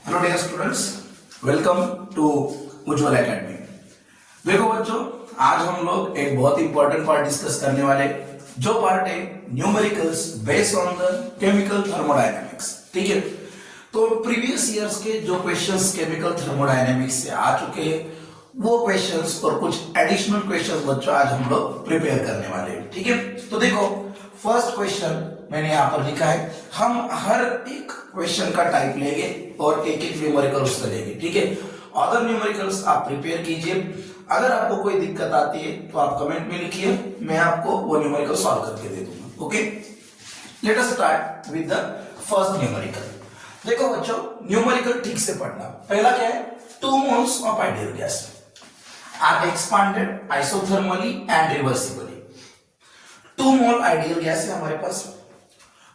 Hello dear students, welcome to Ujjwal Academy. देखो बच्चों, आज हम लोग एक बहुत इंपॉर्टेंट पार्ट डिस्कस करने वाले, जो पार्ट है numericals based on the chemical thermodynamics. ठीक है, तो प्रीवियस ईयर्स के जो क्वेश्चंस केमिकल थर्मोडायनेमिक्स से आ चुके हैं, वो क्वेश्चंस और कुछ एडिशनल क्वेश्चंस बच्चों आज हम लोग प्रिपेयर करने वाले हैं। ठीक है, तो देखो फर्स्ट क्वेश्चन मैंने यहां पर लिखा है। हम हर एक क्वेश्चन का टाइप लेंगे और एक एक न्यूमेरिकल उसका लेंगे। ठीक है, अदर न्यूमेरिकल्स आप प्रिपेयर कीजिए। अगर आपको कोई दिक्कत आती है तो आप कमेंट में लिखिए, मैं आपको वो न्यूमेरिकल सॉल्व करके दे दूंगा। Okay, let us start with the first numerical. देखो बच्चों, न्यूमेरिकल ठीक से पढ़ना। पहला क्या है, 2 moles of ideal gas are expanded isothermally and reversibly. 2 mole ideal gas है हमारे पास,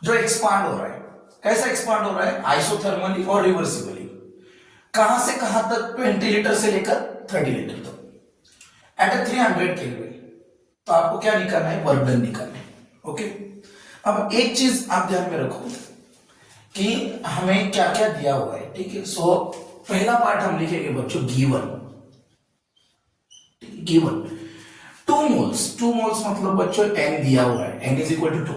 जो एक्सपांड हो रहा है। कैसा एक्सपांड हो रहा है? आइसोथर्मली और रिवर्सिबली। कहां से कहां तक? 20 लीटर से लेकर 30 लीटर तक एट 300 केल्विन। तो आपको क्या निकालना है? वर्क डन निकालना है। ओके, अब एक चीज आप ध्यान में रखो कि हमें क्या क्या दिया हुआ है। ठीक है, सो पहला पार्ट हम लिखेंगे बच्चों गिवन 2 मोल्स मतलब बच्चों n दिया हुआ है, n इज इक्वल टू 2।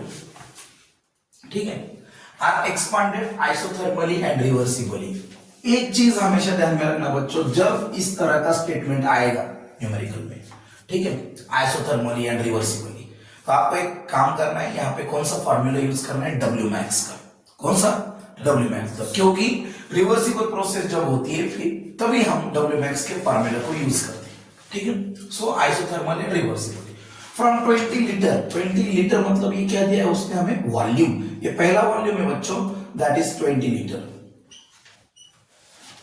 ठीक है, are expanded isothermally and reversibly. एक चीज हमेशा ध्यान में रखना बच्चों, जब इस तरह का स्टेटमेंट आएगा न्यूमेरिकल में, ठीक है, आइसोथर्मली एंड रिवर्सिबली, तो आपको एक काम करना है, यहाँ पे कौन सा फॉर्मूला यूज करना है? W max का। कौन सा? W max का, क्योंकि रिवर्सिबल प्रोसेस जब होती है फिर तभी हम W max के फॉर्मूला को यूज करते हैं। ठीक है, so isothermal and reversible from 20 litre मतलब ये क्या दिया है उसने हमें? वॉल्यूम। ये पहला वॉल्यूम है बच्चों, दैट इज 20 लीटर।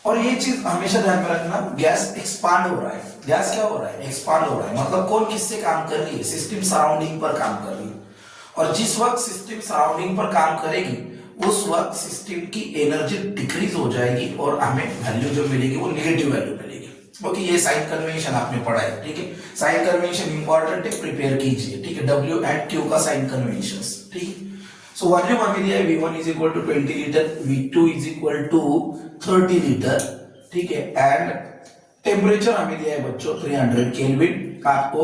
और ये चीज हमेशा ध्यान में रखना, गैस एक्सपांड हो रहा है। गैस क्या हो रहा है? एक्सपांड हो रहा है। मतलब कौन किससे काम कर रही है? सिस्टम सराउंडिंग पर काम कर रही है। और जिस वक्त सिस्टम सराउंडिंग पर काम करेगी उस वक्त सिस्टम की एनर्जी डिक्रीज हो जाएगी और हमें वैल्यू जो मिलेगी वो नेगेटिव वैल्यू मिलेगी। क्योंकि ये साइन कन्वेंशन आपने पढ़ा है। ठीक है, साइन कन्वेंशन इंपॉर्टेंट है, प्रिपेयर कीजिए। ठीक है, W एंड Q का साइन कन्वेंशंस। ठीक है, सो वॉल्यूम हमें दिया है V1 is equal to 20 litre, V2 is equal to 30 litre. ठीक है, एंड टेम्परेचर हमें दिया है बच्चों 300 केल्विन। आपको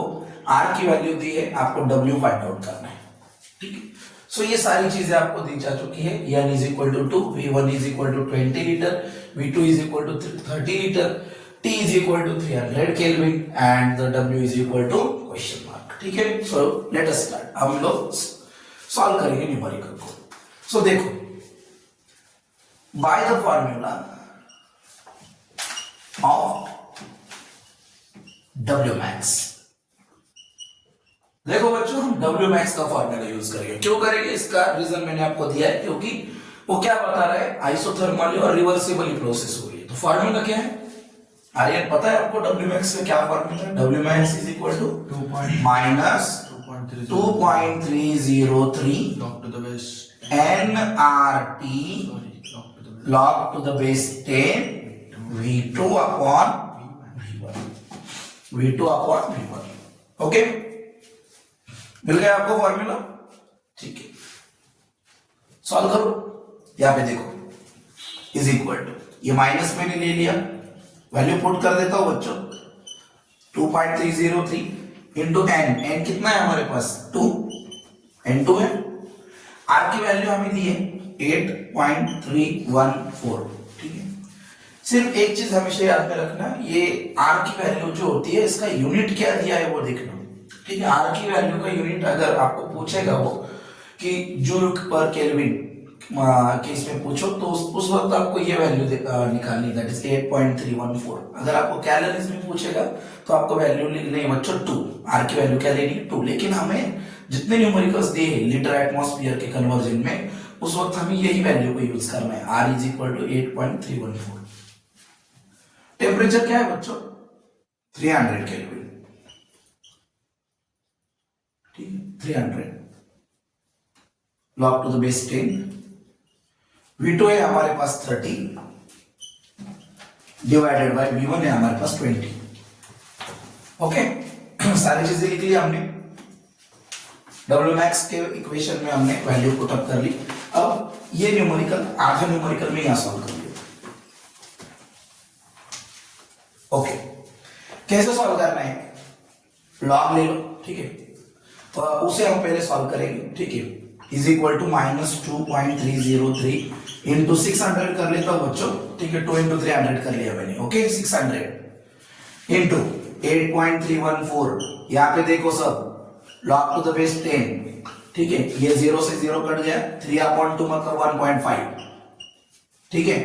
R की वैल्यू दी है, आपको W फाइंड आउट करना है। ठीक है, सो ये सारी चीजें आपको दी जा चुकी है। N is equal to 2, V1 is equal to 20 litre, V2 is equal to 30 litre, T is equal to 300 Kelvin and the W is equal to question mark. ठीक है, so let us start. हम लोग solve करेंगे numerical को। so देखो, by the formula of W max, देखो बच्चों हम W max का फॉर्मूला यूज करेंगे। क्यों करेंगे? इसका रीजन मैंने आपको दिया है, क्योंकि वो क्या बता रहा है? आइसोथर्मली और रिवर्सिबली प्रोसेस हो रही है। तो फॉर्मूला क्या है? आर्यन पता है आपको W max का क्या फॉर्मूला है? W max is equal to minus 2.303 log to the base nRT log to the base 10 V2 upon V1। Okay, मिल गया आपको फॉर्मूला? ठीक है, सॉल्व करो। यहां पे देखो इज इक्वल टू, ये माइनस मैंने ले लिया, वैल्यू पुट कर देता हूं बच्चों, 2.303 इंटू n कितना है हमारे पास? 2, n2 है। r की वैल्यू हमें दी है 8.314। ठीक है, सिर्फ एक चीज हमेशा याद में रखना, ये r की वैल्यू जो होती है इसका यूनिट क्या दिया है वो देखना। ठीक है, r की वैल्यू का यूनिट अगर आपको पूछेगा वो कि जूल पर केल्विन केस में पूछो तो उस वक्त आपको ये वैल्यू निकालनी, दैट इज 8.314। अगर आपको कैलोरीज में पूछेगा तो आपको वैल्यू लिखनी है बच्चों 2, आर की वैल्यू क्या लेनी है? 2। लेकिन हमें जितने न्यूमेरिकल्स दिए हैं लीटर एटमॉस्फेयर के कन्वर्जन में, उस वक्त हमें यही वैल्यू को यूज करना है। R is equal to 8.314। Temperature क्या है बच्चों? 300 केल्विन। ठीक है, 300 log to the base 10, V2 है हमारे पास 30 डिवाइडेड बाय V1 है हमारे पास 20। ओके, सारी चीजें लिख ली हमने। W max के इक्वेशन में हमने वैल्यू पुट अप कर ली। अब ये न्यूमेरिकल, आधा न्यूमेरिकल में यहां सॉल्व कर लिया। ओके, कैसे सॉल्व करना है? लॉग ले लो, ठीक है, तो उसे हम पहले सॉल्व करेंगे, ठीक है। इज इक्वल टू -2.303 इंटू 600 कर लेता हूं बच्चों, ठीक है। 2 इंटू 300 कर लिया मैंने, ओके। 600 इंटू 8.314, यहाँ पे देखो सब log टू द बेस 10, ठीक है। ये 0 से 0 कट गया, 3/2 मतलब 1.5, ठीक है।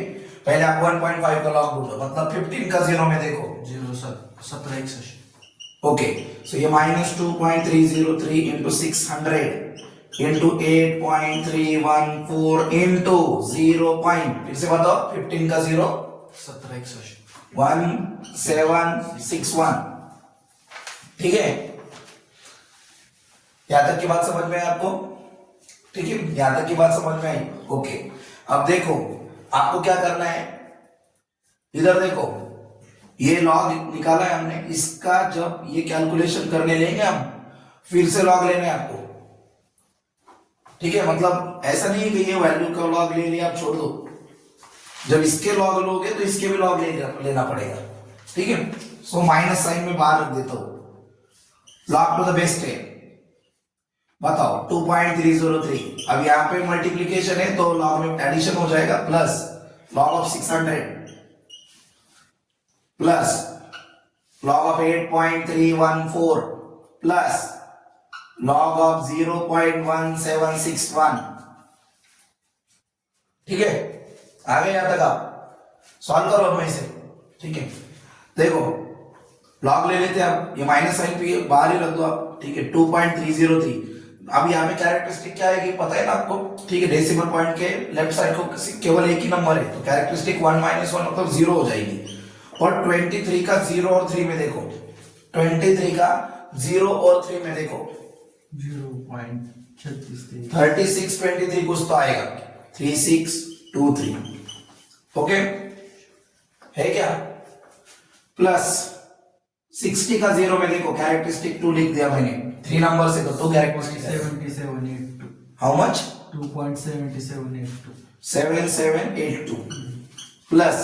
पहले आप 1.5 का log ढूंढो, मतलब 15 का 0 में देखो 1761। ओके, सो ये -2.303 इंटू 600 इंटू 8.314 इंटू 0 पॉइंट, फिर से बताओ 15 का 0 1761, ठीक है। यहां तक की बात समझ में आई आपको, ठीक है। यहां तक की बात समझ में आई, ओके। अब देखो आपको क्या करना है, इधर देखो ये लॉग निकाला है हमने, इसका जब ये कैलकुलेशन करने लेंगे हम, फिर से लॉग लेना है आपको, ठीक है। मतलब ऐसा नहीं है कि ये वैल्यू का लॉग ले लिया आप छोड़ दो, जब इसके लॉग लोगे तो इसके भी लॉग लेना पड़ेगा, ठीक है। सो माइनस साइन में बाहर रख देता हूं, लॉग टू द बेस 10, बताओ 2.303। अब यहां पे मल्टीप्लीकेशन है तो लॉग में एडिशन हो जाएगा, plus log of 600 plus log of 8.314 plus log of 0.1761, ठीक है। आ गए यहां तक, आप सॉल्व करो अब इसे, ठीक है। देखो log ले लेते हैं, अब ये माइनस साइन पे बाहर ही रख दो आप, ठीक है। 2.303, अब यहाँ पे कैरेक्टरिस्टिक क्या है कि पता है ना आपको, ठीक है। डेसिमल पॉइंट के लेफ्ट साइड को केवल एक ही नंबर है, तो कैरेक्टरिस्टिक 1 - 1 मतलब 0 हो जाएगी। और 23 का 0 और 3 में देखो, 23 का 0 और 3 में देखो 36 23 कुछ तो आएगा, 3623, ओके है क्या। प्लस 60 का 0 में देखो, कैरेक्टरिस्टिक 2 लिख दिया मैंने, 3 नंबर से तो 2 characteristic 7782। How much? 2.7782। 7782 plus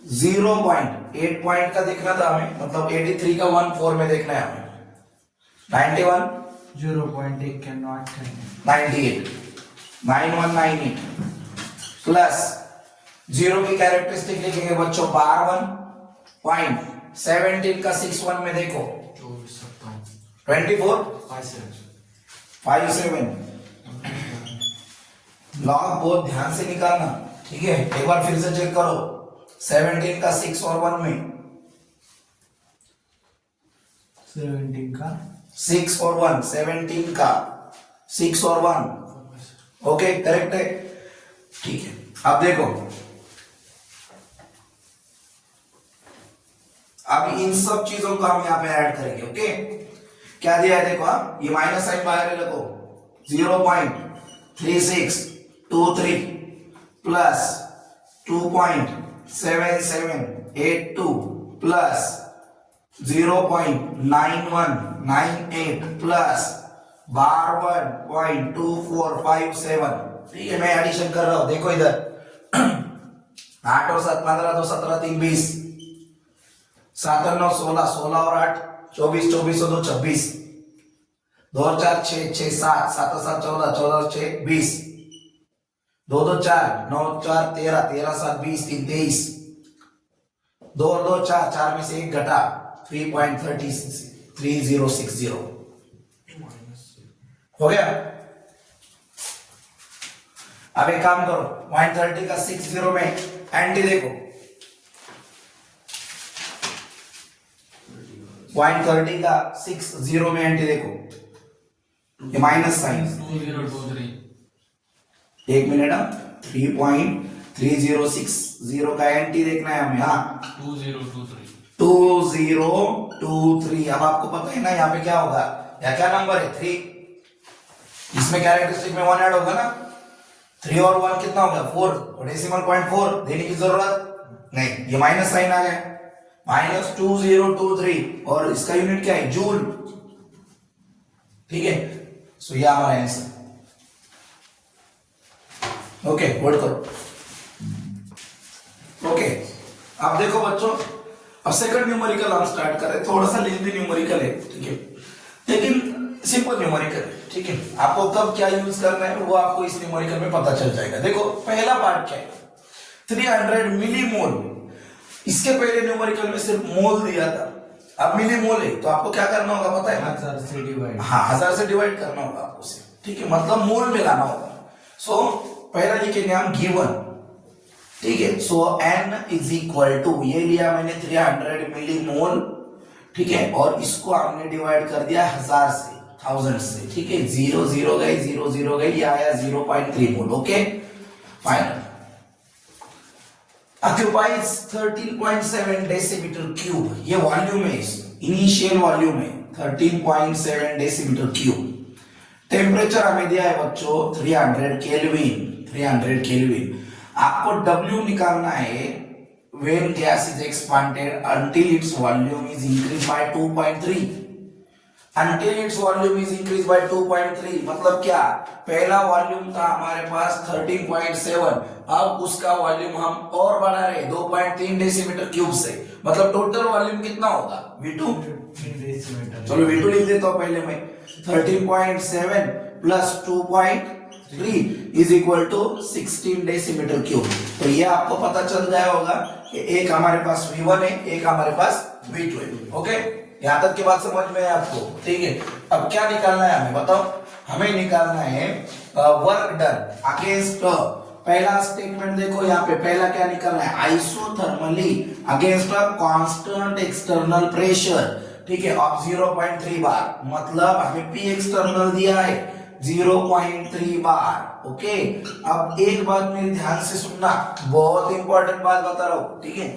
0 point 8 point का देखना था हमें, मतलब 83 का 14 में देखना है हमें, 91 0.1 कैन नॉट 98 9198 प्लस 0 की कैरेक्टरिस्टिक लिखेंगे बच्चों 12 पॉइंट 17 का 61 में देखो 24 57। लॉग बहुत ध्यान से निकालना, ठीक है। एक बार फिर से चेक करो, 17 का 6 और 1 में 17 का 6 और 1, 17 का 6 और 1, ओके करेक्ट है, ठीक है। अब देखो, अब इन सब चीजों को हम यहां पे ऐड करेंगे, ओके। क्या दिया है देखो, आप ये माइनस साइन बाहर रखो, 0.3623 प्लस 2.7782 प्लस 0.9198 प्लस 12.2457, ठीक है। मैं एडिशन कर रहा हूं, देखो इधर 8 और 7 15, 2 17 3 20, 7 और 9 16, 16 और 8 24, 24 और 2 26, 2 और 4 6, 6 7, 7 और 7 14, 14 और 6 20, 2 2 4, 9 4 13, 13 7 20, 3 23, 2 और 2 4, 4 में से 1 घटा 3.3060 हो गया। अब एक काम करो, 130 का 60 में एंटी देखो, 130 का 60 में एंटी देखो, ये माइनस साइन 2023। एक मिनट, 3.3060 का एंटी देखना है हमें, हाँ 2023। अब आपको पता है ना यहाँ पे क्या होगा, या क्या नंबर है 3, इसमें कैरेक्टरिस्टिक में 1 ऐड होगा ना, 3 और 1 कितना होगा 4, और डेसिमल पॉइंट 4 देने की जरूरत नहीं, ये माइनस साइन आ गया, -2023, और इसका यूनिट क्या है जूल, ठीक है। सो ये हमारा आंसर, ओके होल्ड करो, ओके। अब देखो बच्चों, अब सेकंड न्यूमेरिकल हम स्टार्ट कर रहे हैं, थोड़ा सा लेंथी न्यूमेरिकल है, ठीक है, लेकिन सिंपल न्यूमेरिकल है, ठीक है। आपको कब क्या यूज करना है वो आपको इस न्यूमेरिकल में पता चल जाएगा। देखो पहला पार्ट क्या है, 300 मिलीमोल। इसके पहले न्यूमेरिकल में सिर्फ मोल दिया था, अब मिलीमोल है, तो आपको क्या करना होगा पता है? 1000 से डिवाइड। हाँ, 1000 से डिवाइड करना होगा आपको उसे, ठीक है, मतलब मोल में लाना होगा। सो पहला लिखेंगे हम गिवन, ठीक है। सो n इज इक्वल टू, ये लिया मैंने 300 मिलीमोल, ठीक है, और इसको हमने डिवाइड कर दिया 1000 से, 1000 से, ठीक है। 0 0 गए, 0 0 गए, ये आया 0.3 mole. Okay final. occupies 13.7 decimetre cube, ये वॉल्यूम है, इनिशियल वॉल्यूम है 13.7 डेसीमीटर क्यूब। टेम्परेचर हमें दिया है बच्चों 300 केल्विन, 300 केल्विन। आपको W निकालना है when gas is expanded until its volume is increased by 2.3, until its volume is increased by 2.3 मतलब क्या? पहला वॉल्यूम था हमारे पास 13.7, अब उसका वॉल्यूम हम और बढ़ा रहे 2.3 डेसीमीटर क्यूब से, मतलब टोटल वॉल्यूम कितना होगा? V2 decimetre. चलो V2 लिख देता हूं पहले मैं, 13.7 plus 2.3 is equal to 16 decimetre cube. तो ये आपको पता चल गया होगा कि एक हमारे पास V1 है, एक हमारे पास V2 है। ओके, यहां तक की बात समझ में है आपको? ठीक है। अब क्या निकालना है हमें बताओ? हमें निकालना है वर्क डन अगेंस्ट, पहला स्टेटमेंट देखो यहाँ पे, पहला क्या निकालना है? Isothermally against a constant external pressure, ठीक है, ऑफ 0.3 बार, मतलब हमें P एक्सटर्नल दिया है 0.3 बार। ओके, अब एक बात मेरी ध्यान से सुनना, बहुत इंपॉर्टेंट बात बता रहा हूं, ठीक है।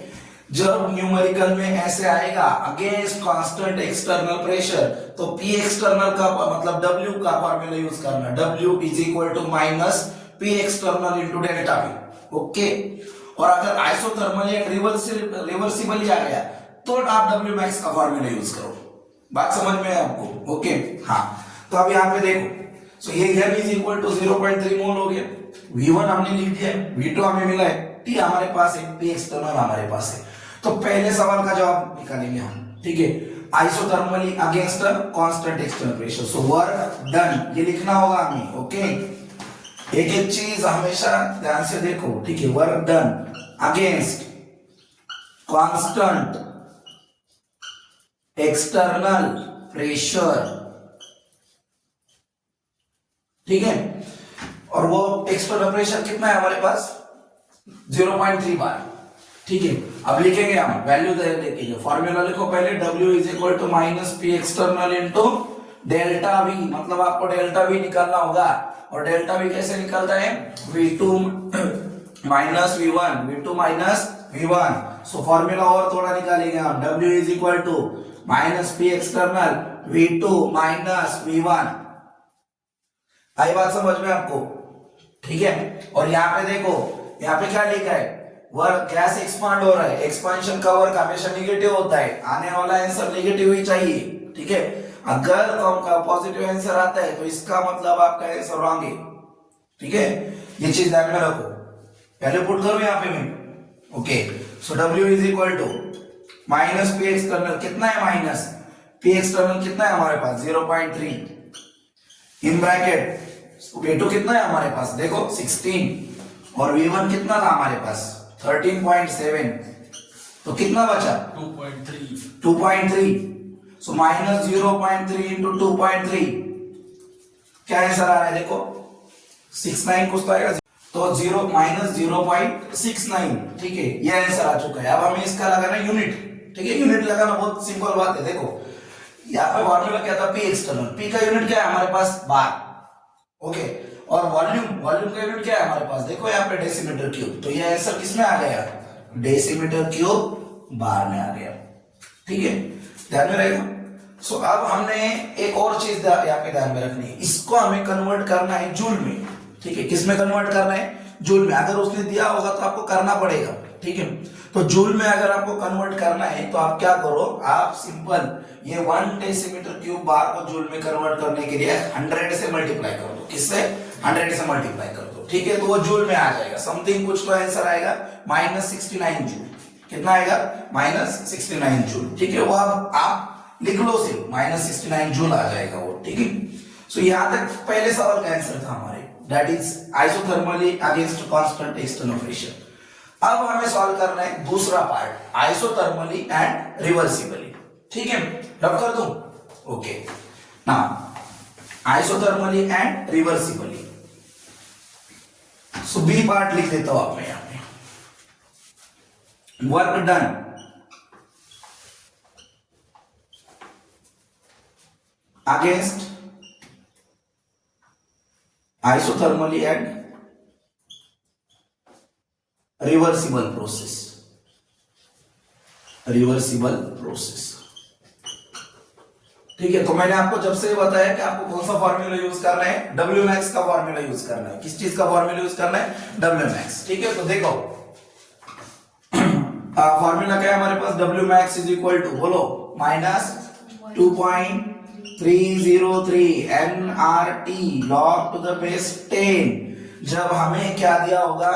जब न्यूमेरिकल में ऐसे आएगा अगेंस्ट कांस्टेंट एक्सटर्नल प्रेशर, तो P एक्सटर्नल का मतलब W का फॉर्मूला यूज करना, W is equal to minus P external into delta V। Okay, और अगर आइसोथर्मल या रिवर्सिबल आ गया तो आप W मैक्स का फॉर्मूला यूज करो। बात समझ में है आपको? ओके हाँ, तो अब यहाँ पे देखो, सो ये n इज इक्वल टू 0.3 मोल हो गया, V1 हमने लिख दिया है, V2 हमें मिला है, T हमारे पास है, P एक्सटर्नल हमारे पास है। तो पहले सवाल का जवाब निकालेंगे हम, ठीक है, isothermally against constant external pressure. So work done ये लिखना होगा हमें। ओके, एक एक चीज हमेशा ध्यान से देखो, ठीक है, work done against constant external pressure, ठीक है, और वो एक्सटर्नल प्रेशर कितना है हमारे पास? 0.3 बार, ठीक है। अब लिखेंगे हम वैल्यू देखेंगे, फॉर्मूला लिखो पहले, W is equal to minus P external into delta V, मतलब आपको डेल्टा V निकालना होगा, और डेल्टा V कैसे निकलता है? V2 minus V1, V2 minus V1। So formula और थोड़ा निकालेंगे हम, W is equal to minus P external V2 minus V1। आई बात समझ में आपको? ठीक है, और यहाँ पे देखो, यहाँ पे क्या लिखा है? वर्क गैस एक्सपांड हो रहा है, एक्सपांशन का वर्क हमेशा नेगेटिव होता है, आने वाला आंसर नेगेटिव ही चाहिए, ठीक है। अगर पॉजिटिव आंसर आता है तो इसका मतलब आपका आंसर रॉन्ग है, ठीक है, ये चीज ध्यान में रखो। पहले पुट करो यहाँ पे मैं, okay. So W is equal to minus P external, कितना है माइनस P एक्सटर्नल, कितना है हमारे पास? 0.3 इन ब्रैकेट, V2 कितना है हमारे पास? देखो 16, और V1 कितना था हमारे पास? 13.7, तो कितना बचा? 2.3। सो माइनस 0.3 इंटू 2.3, क्या आंसर आ रहा है? देखो 69 कुछ तो आएगा, तो 0 माइनस 0.69, ठीक है, ये आंसर आ चुका है। अब हमें इसका लगाना यूनिट, ठीक है, यूनिट लगाना बहुत सिंपल बात है। देखो यहाँ पे फॉर्मूला क्या था? P एक्सटर्नल, P का यूनिट क्या है हमारे पास? बार, ओके, और वॉल्यूम का यूनिट क्या है हमारे पास? देखो यहाँ पे डेसीमीटर क्यूब, तो ये आंसर किसमें आ गया? डेसीमीटर क्यूब बार में आ गया, ठीक है, ध्यान में रहेगा। सो अब हमने एक और चीज यहाँ पे ध्यान में रखनी है, इसको हमें कन्वर्ट करना है जूल में, ठीक है। किसमें कन्वर्ट करना है? जूल में। अगर उसने दिया होगा तो आपको करना पड़ेगा, ठीक है। तो जूल में अगर आपको कन्वर्ट करना है तो आप क्या करो, आप सिंपल ये 1 डेसीमीटर क्यूब बार को जूल में कन्वर्ट करने के लिए 100 से मल्टीप्लाई कर दो। किससे? 100 से मल्टीप्लाई कर दो, ठीक है, तो वो जूल में आ जाएगा। समथिंग कुछ तो आंसर आएगा -69 जूल। कितना आएगा -69 जूल। ठीक है, वो अब आप लिख लो सिर्फ -69 जूल आ जाएगा वो। ठीक है, सो यहां तक पहले सवाल का आंसर था हमारे, that is isothermally against constant external pressure. अब हमें सॉल्व करना है दूसरा पार्ट, आइसोथर्मली एंड रिवर्सिबली। ठीक है, रब कर दूं? Okay, now isothermally and reversibly. So B part लिख देता हूं आप में, यहां पे work done against isothermally and reversible process, reversible process। ठीक है, तो मैंने आपको जब से बताया कि आपको कौन सा फॉर्मूला यूज करना है, W max का फॉर्मूला यूज करना है। किस चीज का फॉर्मूला यूज करना है? W max। ठीक है, तो देखो फॉर्मूला क्या है हमारे पास, W max is equal to, बोलो, -2.303 nRT log to the base 10। जब हमें क्या दिया होगा,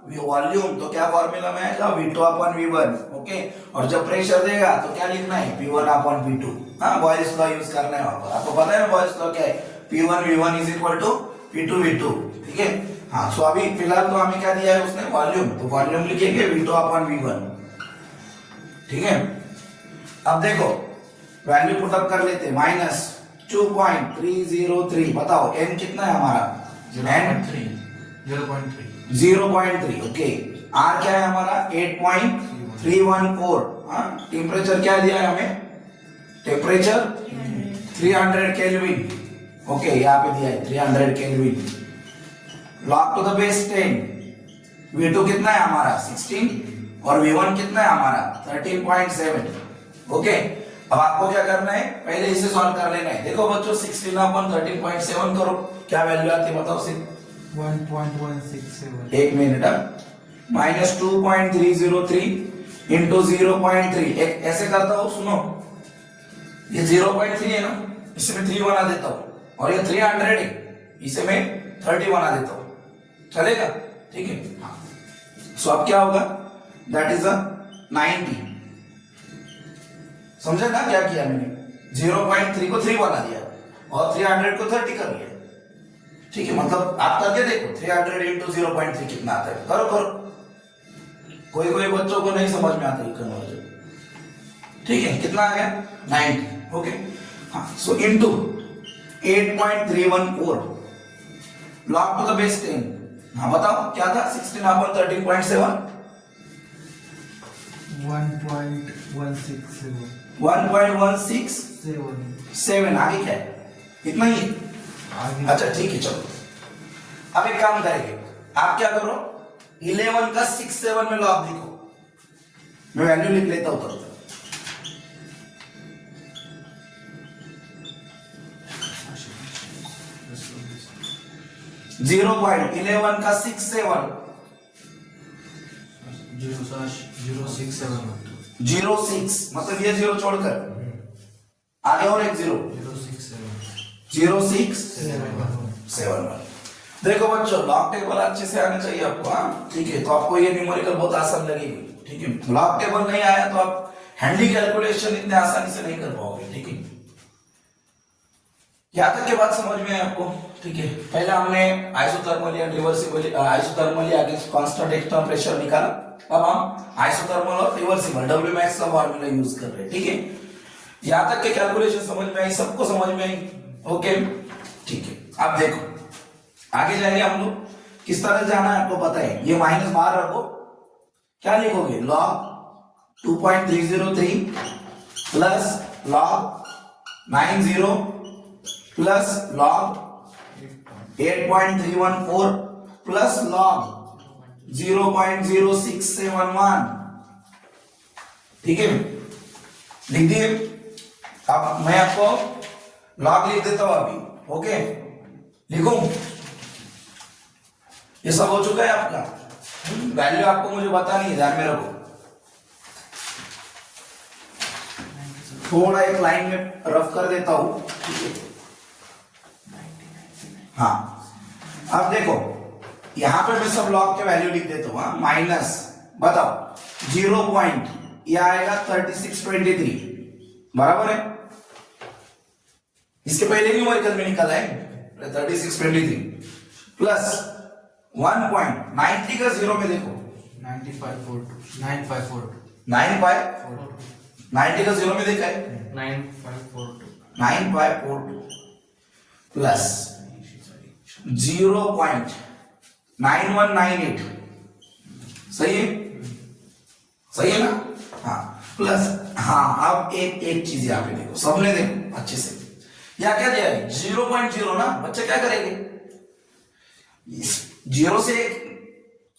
वॉल्यूम, तो क्या फॉर्मूला में आएगा, V2/V1। ओके, और जब प्रेशर देगा तो क्या लिखना है, P1/P2। हाँ, बॉयल्स लॉ यूज करना है वहां पर। आपको पता है ना बॉयल्स लॉ क्या है, P1V1 is equal to P2V2। ठीक है, हाँ, सो अभी फिलहाल तो हमें क्या दिया है उसने, वॉल्यूम, तो वॉल्यूम लिखेंगे V2/V1। ठीक है, अब देखो वैल्यू पुट अप कर लेते हैं, -2.303। बताओ n कितना है हमारा, 0.3। ओके, r क्या है हमारा, 8.314। हाँ, टेम्परेचर क्या दिया है हमें, टेम्परेचर 300 केल्विन। ओके, यहाँ पे दिया है 300 kelvin. Log to the base 10। V2 कितना है हमारा, 16, और V1 कितना है हमारा, 13.7। ओके, अब आपको क्या करना है, पहले इसे सॉल्व कर लेना है। देखो बच्चों, 16/13.7 करो, क्या वैल्यू आती है बताओ सिर्फ, 1.167। एक मिनट, -2.303 इंटू 0.3। एक ऐसे करता हूं, सुनो, ये 0.3 है ना, इसे मैं 3 बना देता हूं, और ये 300 है, इसे मैं 30 बना देता हूं, चलेगा? ठीक है, हाँ। सो अब क्या होगा, दैट इज 90। समझे ना क्या किया मैंने, 0.3 को 3 बना दिया और 300 को 30 कर लिया। ठीक है, मतलब आप करके देखो, 300 इंटू 0.3 कितना आता है, करो करो। कोई कोई बच्चों को नहीं समझ में आता है कन्वर्जन। ठीक है, कितना आ गया, 90। ओके, हाँ, so into 8.314 log to the base 10। हाँ बताओ क्या था, 16/13.7, 1.167। 1.167। आगे क्या है, इतना ही है? आगे अच्छा ठीक है, चलो अब एक काम करेंगे, आप क्या करो, 11 का 6-7 में लॉग लिखो, मैं वैल्यू लिख लेता हूं तब तक। 0.11 का 6-7, 0.06 मतलब ये 0 छोड़कर आगे और एक 0, 0.671। देखो बच्चों, लॉग टेबल अच्छे से आना चाहिए आपको। हाँ ठीक है, तो आपको ये न्यूमेरिकल बहुत आसान लगेगी। ठीक है, लॉग टेबल नहीं आया तो आप हैंडी कैलकुलेशन इतने आसानी से नहीं कर पाओगे। ठीक है, यहां तक के बात समझ में है आपको? ठीक है, पहले हमने isothermally and reversible, isothermally against constant external pressure निकाला। अब हम आइसोथर्मल और रिवर्सिबल W max का फार्मूला यूज कर रहे हैं। ठीक है, यहां तक के कैलकुलेशन समझ में आई, सबको समझ में आई? ओके ठीक है, अब देखो आगे जाएंगे हम लोग, किस तरह जाना है आपको पता है। ये माइनस बाहर रखो, क्या लिखोगे, log 2.303 plus log 90 plus log 8.314 plus log 0.0671। ठीक है, लिख दिए। अब मैं आपको log लिख देता हूं अभी। ओके, लिखूं? ये सब हो चुका है आपका, वैल्यू आपको मुझे बतानी है, ध्यान में रखो। थोड़ा एक लाइन में रफ कर देता हूं। हाँ, अब देखो यहां पे मैं सब लॉग के वैल्यू लिख देता हूं। माइनस बताओ 0 पॉइंट ये आएगा 3623 बराबर है। इसके पहले न्यूमेरिकल में निकाला है 3623 प्लस 1 पॉइंट 90 का 0 में देखो 90 का 0 में देखा है 9542 प्लस 0.9198 सही है, सही है ना। हाँ प्लस हाँ अब एक चीज यहाँ पे देखो, सबने देखो अच्छे से, या क्या दिया है 0.0 ना, बच्चे क्या करेंगे 0 से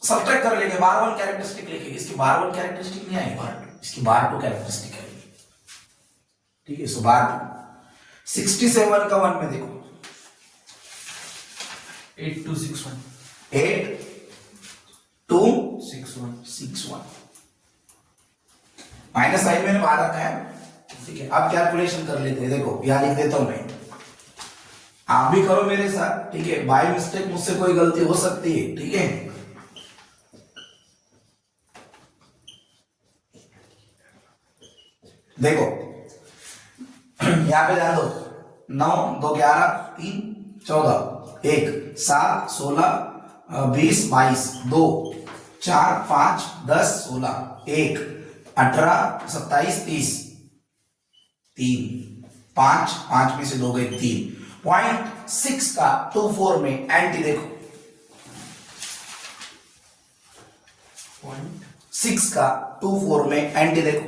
सब्ट्रैक्ट कर लेंगे, बार वन कैरेक्टरिस्टिक लिखेंगे, इसकी बार वन कैरेक्टरिस्टिक नहीं आएगी, इसकी बार टू कैरेक्टरिस्टिक आएगी, ठीक है। सो बार 67 का 1 में देखो 8261 माइनस साइन मैंने बाहर रखा है, ठीक है। अब कैलकुलेशन कर लेते हैं, देखो यहां लिख देता हूं मैं, आप भी करो मेरे साथ, ठीक है। बाय मिस्टेक मुझसे कोई गलती हो सकती है, ठीक है। देखो यहां पे ध्यान दो, 9 2 11 3 14 1 7 16 20 22 2 4 5 10 16 1 18 27 30 3 5 में से 2 गए 3 0.6 का 24 में एंटी देखो 6 का 24 में एंटी देखो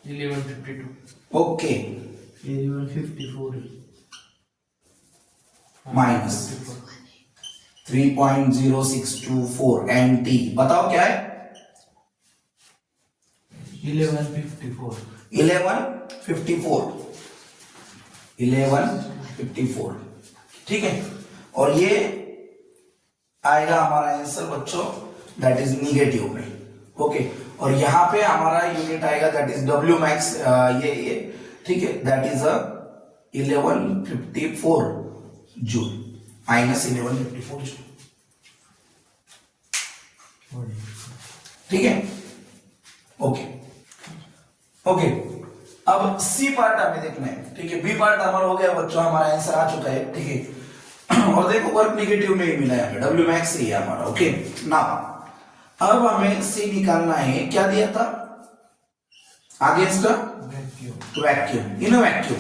1152 ओके 1154 माइनस 3.0624 एंटी, बताओ क्या है 1154 ठीक है। और ये आएगा हमारा आंसर बच्चों दैट इज निगेटिव में, ओके। और यहां पे हमारा यूनिट आएगा दैट इज डब्ल्यू मैक्स, ये ठीक है, that is 1154 joule minus 1154 joule, ठीक है, ओके ओके। अब सी पार्ट हमें देखना है, ठीक है। बी पार्ट हमारा हो गया बच्चों, हमारा आंसर आ चुका है, ठीक है। और देखो वर्क निगेटिव में ही मिला है हमें, डब्ल्यू मैक्स ही है हमारा, ओके ना। अब हमें सी निकालना है, क्या दिया था अगेंस्ट वैक्यूम, इन वैक्यूम।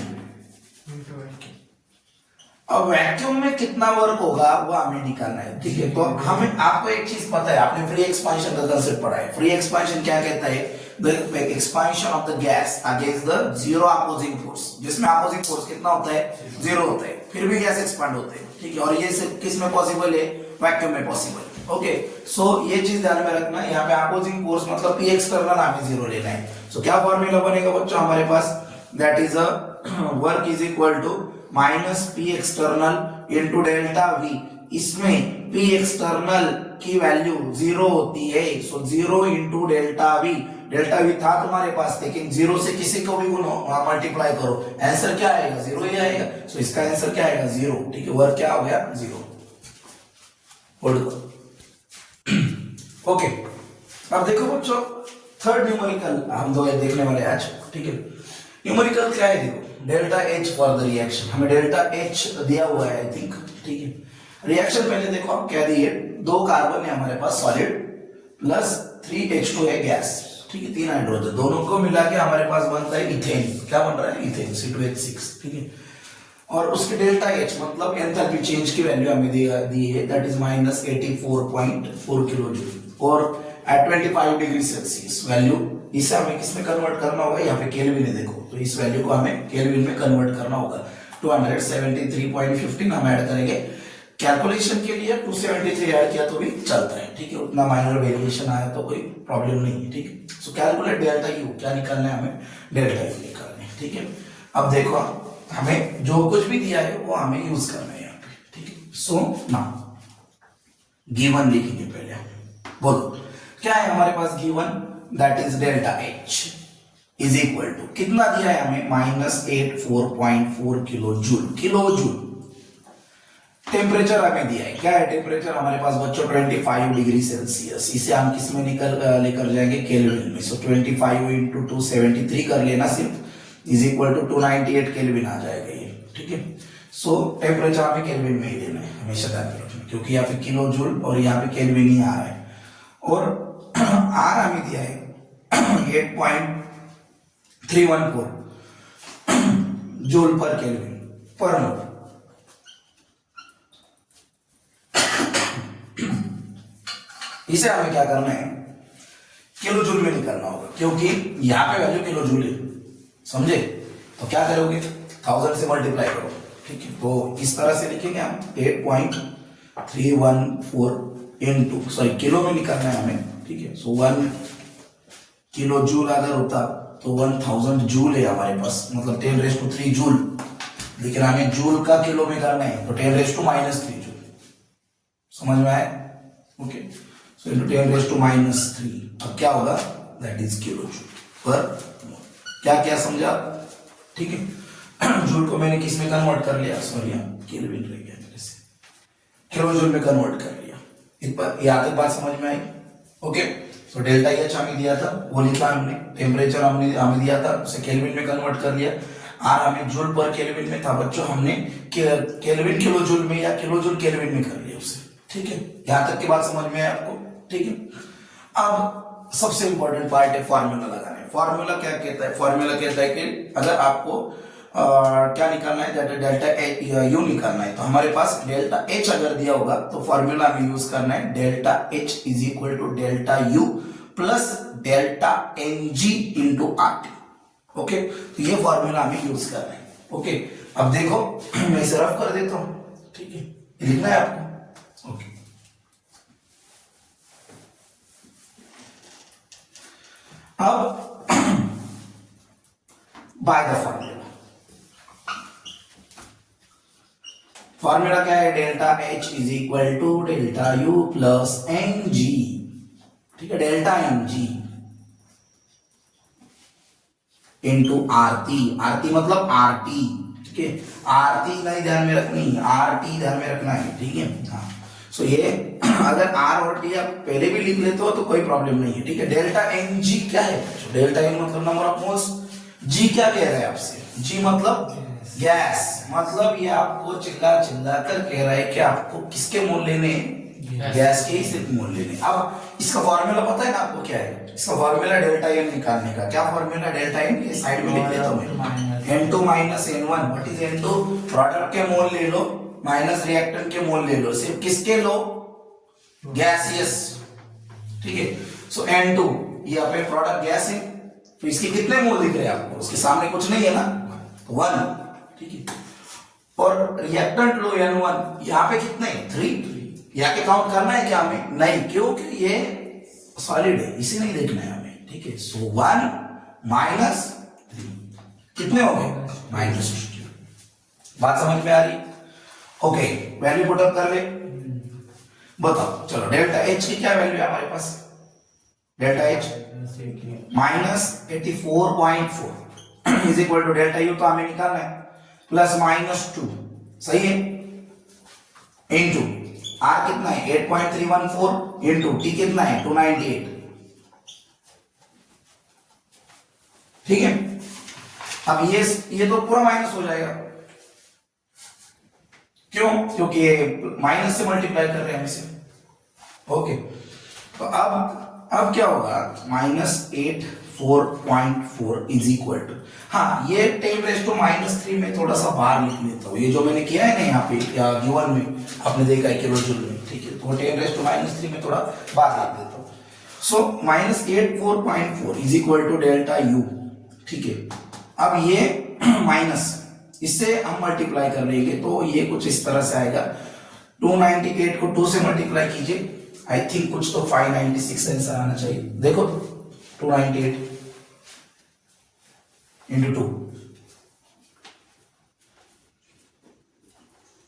अब वैक्यूम में कितना वर्क होगा वो हमें निकालना है, ठीक है। तो हमें आपको एक चीज पता है, आपने फ्री एक्सपेंशन का कंसेप्ट पढ़ा है। फ्री एक्सपेंशन क्या कहता है, the expansion of the gas against the zero opposing force, जिसमें अपोजिंग फोर्स कितना होता है, जीरो होता है, फिर भी गैस एक्सपांड होते हैं, ठीक है। और ये सिर्फ किस में पॉसिबल है, वैक्यूम में पॉसिबल, ओके। सो ये चीज ध्यान में रखना, यहाँ पे अपोजिंग फोर्स मतलब पी एक्सटर्नल हमें जीरो लेना है। सो क्या फॉर्मूला बनेगा बच्चों हमारे पास, that is a work is equal to minus P external into delta V. इसमें पी एक्सटर्नल की वैल्यू जीरो होती है, so zero into delta V. Delta V था तुम्हारे पास, लेकिन जीरो से किसी को भी गुणो मल्टीप्लाई करो, आंसर क्या आएगा, जीरो ही आएगा। सो इसका आंसर क्या आएगा, जीरो, ठीक है। वर्क क्या हो गया, जीरो। ओके अब देखो बच्चों, थर्ड न्यूमेरिकल हम दो देखने वाले आज, ठीक है। न्यूमेरिकल क्या है, देखो delta H for the reaction, हमें डेल्टा एच दिया हुआ है आई थिंक, ठीक है। रिएक्शन पहले देखो हम क्या दिए, 2 कार्बन है हमारे पास सॉलिड प्लस 3H2 है गैस, ठीक है, 3 हाइड्रोजन, दोनों को मिला के हमारे पास बनता है इथेन। क्या बन रहा है, इथेन C2H6, ठीक है। और उसके डेल्टा एच मतलब एंथैल्पी चेंज की वैल्यू हमें दी है, that is minus 84.4 kilo joule, और एट 25 डिग्री सेल्सियस वैल्यू। इसे हमें किसमें कन्वर्ट करना होगा, यहाँ पे केल्विन है देखो, तो इस वैल्यू को हमें केल्विन में कन्वर्ट करना होगा। 273.15 हम ऐड करेंगे कैलकुलेशन के लिए, 273 ऐड किया तो भी चलता है, ठीक है। उतना माइनर वेरिएशन आया तो कोई प्रॉब्लम नहीं है, ठीक है। सो कैलकुलेट डेल्टा यू, क्या निकालना है हमें, डेल्टा यू निकालना है, ठीक है। अब देखो हमें जो कुछ भी दिया है वो हमें यूज करना है यहाँ पे, ठीक है। सो नाउ गिवन लिखेंगे पहले, बोलो क्या है हमारे पास given, that is delta H is equal to कितना दिया है हमें, minus 84.4 kilo joule, kilo joule. Temperature हमें दिया है, क्या है टेम्परेचर हमारे पास बच्चों 25 डिग्री सेल्सियस। इसे हम किस में लेकर जाएंगे, केल्विन में। सो 25 इंटू 273 कर लेना सिर्फ, इज इक्वल टू 298 केल्विन आ जाएगा ये, ठीक है। सो टेम्परेचर हमें केल्विन में ही लेना है, हमेशा ध्यान रखना, क्योंकि यहाँ पे किलो जूल और यहाँ पे केल्विन ही आ रहा है। और आर हमें दिया है 8.314 जूल पर केल्विन पर मोल। इसे हमें क्या करना है, किलो जूल में निकालना होगा, क्योंकि यहां पे वैल्यू किलो जूल है, समझे। तो क्या करोगे, 1000 से मल्टीप्लाई करो, ठीक है। तो इस तरह से लिखेंगे हम 8.314 इंटू, सॉरी किलो में निकालना है हमें, ठीक है। सो 1 किलो जूल अगर होता तो 1000 जूल है हमारे पास, मतलब 10⁻³ जूल, लेकिन हमें जूल का किलो में करना है तो 10⁻³ जूल, समझ में आया, ओके। सो इंटू 10⁻³ अब क्या होगा, दैट इज किलो जूल पर मोल। क्या क्या समझा, ठीक है। जूल को मैंने किस में कन्वर्ट कर लिया, सॉरी केल्विन रह गया मेरे से, किलो जूल में कन्वर्ट कर लिया। एक बार यहाँ तक बात समझ में आई, ओके। तो डेल्टा एच हमें दिया था, वो लिखा हमने, टेम्परेचर हमें दिया था, उसे केल्विन में कन्वर्ट कर लिया। आर हमें जूल पर केल्विन में था बच्चों, हमने केल्विन किलो जूल में या किलो जूल केल्विन में कर लिया उसे, ठीक है। यहां तक की बात समझ में है आपको, ठीक है। अब सबसे इंपॉर्टेंट पार्ट है फॉर्मूला लगाना है। फॉर्मूला क्या कहता है, फॉर्मूला कहता है कि अगर आपको क्या निकालना है, डेल्टा यू निकालना है, तो हमारे पास डेल्टा एच अगर दिया होगा तो फॉर्मूला हमें यूज करना है, delta H is equal to delta U plus delta N G into R T, okay. तो ये फॉर्मूला हमें यूज करना है, ओके। अब देखो मैं इसे रफ कर देता हूं, ठीक है, लिखना है आपको, ओके। अब बाय द फॉर्मूला, फॉर्मूला क्या है, delta H is equal to delta U plus N G, ठीक है, delta N G into RT, RT मतलब आरटी, ठीक है। आरटी नहीं ध्यान में रखनी, आरटी ध्यान में रखना है, ठीक है। हाँ, सो ये अगर आर और टी आप पहले भी लिख लेते हो तो कोई प्रॉब्लम नहीं है, ठीक है। डेल्टा एन जी क्या है, डेल्टा एन मतलब नंबर ऑफ मोल्स, जी क्या कह रहा है आपसे, जी मतलब गैस, मतलब ये आपको चिल्ला चिल्ला कर कह रहा है कि आपको किसके मोल लेने हैं, गैस के ही सिर्फ मोल लेने। अब इसका फॉर्मूला पता है ना आपको क्या है, इसका फॉर्मूला डेल्टा एन निकालने का, क्या फॉर्मूला डेल्टा एन, ये साइड में लिख लेता हूं मैं, n2 minus n1, what is n2, product के मोल ले लो माइनस रिएक्टेंट के मोल ले लो, सिर्फ किसके लो, गैसियस, ठीक है। सो n2 ये अपने प्रोडक्ट गैस है, तो इसके कितने मोल दिख रहे हैं आपको, उसके सामने कुछ नहीं है ना, 1, ठीक है। और रिएक्टेंट लो n1, यहाँ पे कितने, 3, यहाँ के काउंट करना है क्या हमें, नहीं, क्योंकि ये सॉलिड है, इसे नहीं देखना है हमें, ठीक है। सो 1 माइनस 3 कितने हो गए, -2। बात समझ में आ रही, ओके। वैल्यू पुट अप कर ले, बताओ चलो, डेल्टा एच की क्या वैल्यू है हमारे पास, delta H -84.4 is equal to delta U तो हमें निकालना है प्लस -2, सही है, इनटू आर कितना है 8.314 इनटू टी कितना है 298, ठीक है। अब ये तो पूरा माइनस हो जाएगा, क्यों, क्योंकि ये माइनस से मल्टीप्लाई कर रहे हैं हम इसे, ओके। तो अब क्या होगा, -84.4 इज इक्वल टू, हाँ ये 10⁻³ में थोड़ा सा बाहर लिख लेता हूँ, ये जो मैंने किया है ना यहाँ पे गिवन में आपने देखा है किलो जूल में, ठीक है। तो 10⁻³ में थोड़ा बाहर लिख देता हूँ। So -84.4 is equal to delta U, ठीक है। अब ये माइनस, इससे हम मल्टीप्लाई कर लेंगे तो ये कुछ इस तरह से आएगा, 298 को 2 से मल्टीप्लाई कीजिए, आई थिंक कुछ तो 596 आंसर आना चाहिए, देखो 298 इंटू 2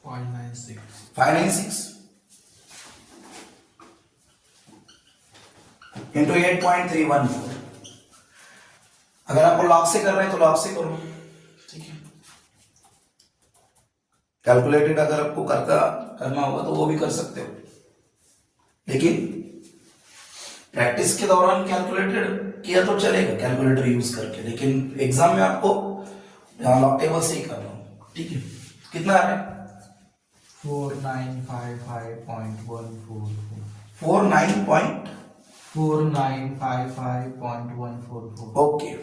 596 इंटू 8.314, अगर आपको लॉग से कर रहे हैं तो लॉग से करो, ठीक है। कैलकुलेटेड अगर आपको करना होगा तो वो भी कर सकते हो, लेकिन प्रैक्टिस के दौरान कैलकुलेटेड किया तो चलेगा कैलकुलेटर यूज करके, लेकिन एग्जाम में आपको लॉग टेबल से ही करना होगा। ठीक है, कितना आ रहा है? 4955.144 49. 4955.144 Okay.